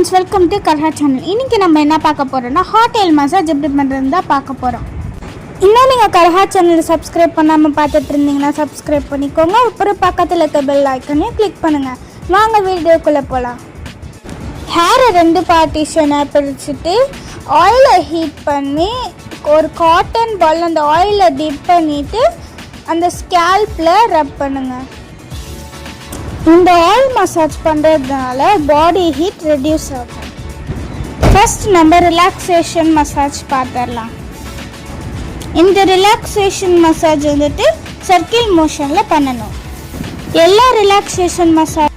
Friends, welcome to Kalha channel. இன்றைக்கி நம்ம என்ன பார்க்க போகிறோம்னா ஹாட் ஆயில் மசாஜ் எப்படி பண்ணுறது தான் பார்க்க போகிறோம். இன்னும் நீங்கள் கல்ஹா சேனல் சப்ஸ்கிரைப் பண்ணாமல் பார்த்துட்டு இருந்தீங்கன்னா சப்ஸ்கிரைப் பண்ணிக்கோங்க. அப்புறம் பக்கத்தில் இருக்க பெல் ஐக்கனையும் கிளிக் பண்ணுங்கள். வாங்க வீடியோக்குள்ளே போகலாம். ஹேரை 2 பார்ட்டிஷனாக பிரிச்சுட்டு ஆயிலை ஹீட் பண்ணி ஒரு காட்டன் பால் அந்த ஆயிலை டிப் பண்ணிவிட்டு அந்த ஸ்கேல்பில் ரப் பண்ணுங்கள். இந்த ஆயில் மசாஜ் பண்ணுறதுனால பாடி ஹீட் ரெடியூஸ் ஆகும். ஃபர்ஸ்ட் நம்ம ரிலாக்ஸேஷன் மசாஜ் பார்த்துடலாம். இந்த ரிலாக்ஸேஷன் மசாஜ் வந்துட்டு சர்க்கிள் மோஷனில் பண்ணணும். எல்லா ரிலாக்ஸேஷன் மசாஜ்